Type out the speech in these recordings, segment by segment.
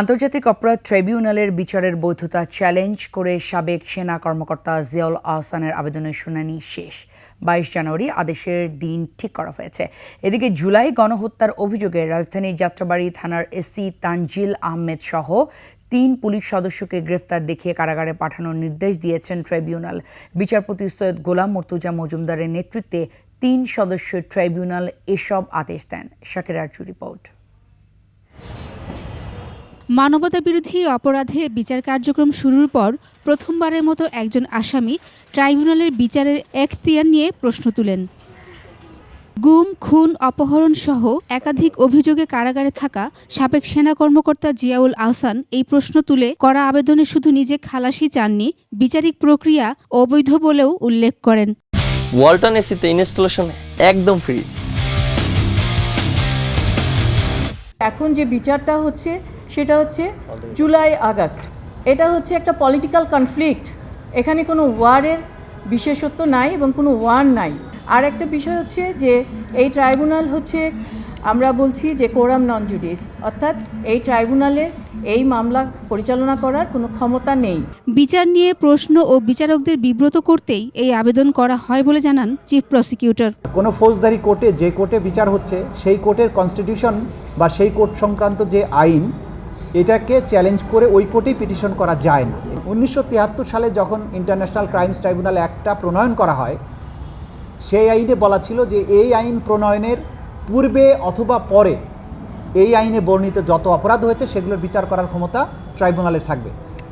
আন্তর্জাতিক অপরাধ ট্রাইব্যুনালের বিচারের বৈধতা চ্যালেঞ্জ করে সাবেক সেনা কর্মকর্তা জিয়াউল আহসানের আবেদনের শুনানি শেষ। 22 জানুয়ারি আদেশের দিন ঠিক করা হয়েছে। এদিকে জুলাই গণহত্যার অভিযোগে রাজধানীর যাত্রাবাড়ী থানার এসি তানজিল আহমেদ সহ 3 পুলিশ সদস্যকে গ্রেফতার দেখিয়ে কারাগারে পাঠানোর নির্দেশ দিয়েছেন ট্রাইব্যুনাল। বিচারপতি সৈয়দ গোলাম মর্তুজা মজুমদারের নেতৃত্বে 3 সদস্যের ট্রাইব্যুনাল এসব আদেশ দেন। শাকির আরজু রিপোর্ট। মানবতাবিরোধী অপরাধে বিচার কার্যক্রম শুরুর পর প্রথমবারের মতো একজন আসামি ট্রাইব্যুনালের বিচারের এখতিয়ার নিয়ে প্রশ্ন তুলেন। গুম, খুন, অপহরণ সহ একাধিক অভিযোগে কারাগারে থাকা সাবেক সেনা কর্মকর্তা জিয়াউল আহসান এই প্রশ্ন তুলে করা আবেদনে শুধু নিজে খালাসি চাননি, বিচারিক প্রক্রিয়া অবৈধ বলেও উল্লেখ করেন। ওয়ালটন এসিতে ইনস্টলেশন একদম ফ্রি। এখন যে বিচারটা হচ্ছে সেটা হচ্ছে জুলাই আগস্ট। এটা হচ্ছে একটা পলিটিক্যাল কনফ্লিক্ট। এখানে কোনো ওয়ারের বিশেষত্ব নাই এবং কোনো ওয়ার নাই। আর একটা বিষয় হচ্ছে যে এই ট্রাইব্যুনাল হচ্ছে, আমরা বলছি যে কোরাম নন জুডিস, অর্থাৎ এই ট্রাইব্যুনালের এই মামলা পরিচালনা করার কোনো ক্ষমতা নেই। বিচার নিয়ে প্রশ্ন ও বিচারকদের বিব্রত করতেই এই আবেদন করা হয় বলে জানান চিফ প্রসিকিউটর। কোনো ফৌজদারি কোর্টে যে কোর্টে বিচার হচ্ছে সেই কোর্টের কনস্টিটিউশন বা সেই কোর্ট সংক্রান্ত যে আইন, এটাকে চ্যালেঞ্জ করে ওই কোর্টেই পিটিশন করা যায় না। 1973 সালে যখন ইন্টারন্যাশনাল ক্রাইমস ট্রাইব্যুনাল অ্যাক্টটা প্রণয়ন করা হয়, সেই আইনে বলা ছিল যে এই আইন প্রণয়নের পূর্বে অথবা পরে এই আইনে বর্ণিত যত অপরাধ হয়েছে সেগুলোর বিচার করার ক্ষমতা ট্রাইব্যুনালের থাকবে।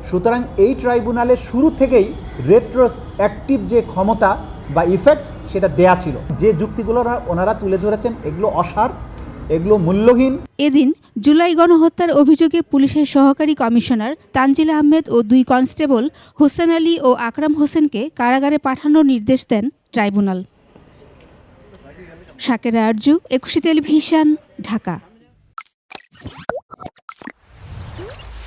সুতরাং এই ট্রাইব্যুনালের শুরু থেকেই রেট্রোঅ্যাক্টিভ যে ক্ষমতা বা ইফেক্ট সেটা দেয়া ছিল। যে যুক্তিগুলো ওনারা তুলে ধরেছেন এগুলো অসার, এগুলো মূল্যহীন। এদিন জুলাই গণহত্যার অভিযোগে পুলিশের সহকারী কমিশনার তানজিল আহমেদ ও 2 কনস্টেবল হোসেন আলী ও আকরাম হোসেনকে কারাগারে পাঠানোর নির্দেশ দেন ট্রাইব্যুনাল। শাকির আরজু, একুশে টেলিভিশন, ঢাকা।